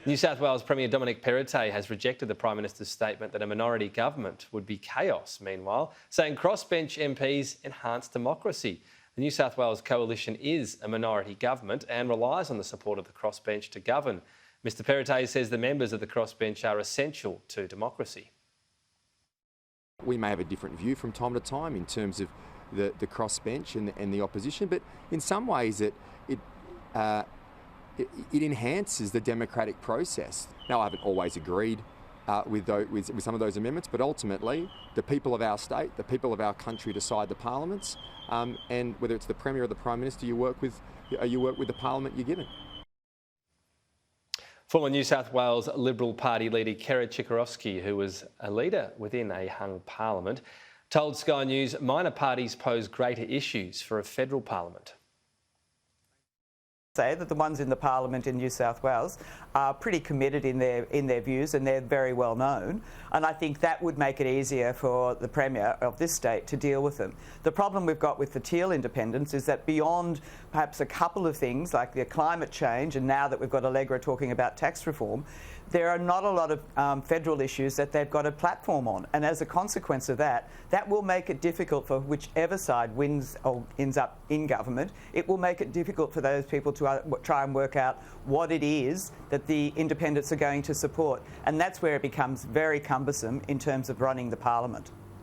New South Wales Premier Dominic Perrottet has rejected the Prime Minister's statement that a minority government would be chaos, meanwhile, saying crossbench MPs enhance democracy. The New South Wales Coalition is a minority government and relies on the support of the crossbench to govern. Mr Perrottet says the members of the crossbench are essential to democracy. We may have a different view from time to time in terms of the crossbench and the opposition, but in some ways it enhances the democratic process. Now, I haven't always agreed with some of those amendments, but ultimately the people of our state, the people of our country decide the parliaments, and whether it's the Premier or the Prime Minister, you work with the parliament you're given. Former New South Wales Liberal Party leader Perrottet, who was a leader within a hung parliament, told Sky News minor parties pose greater issues for a federal parliament. Say that the ones in the parliament in New South Wales are pretty committed in their views, and they're very well known, and I think that would make it easier for the Premier of this state to deal with them. The problem we've got with the Teal independents is that beyond perhaps a couple of things like the climate change, and now that we've got Allegra talking about tax reform, there are not a lot of federal issues that they've got a platform on, and as a consequence of that, that will make it difficult for whichever side wins or ends up in government. It will make it difficult for those people to try and work out what it is that the independents are going to support, and that's where it becomes very cumbersome in terms of running the parliament.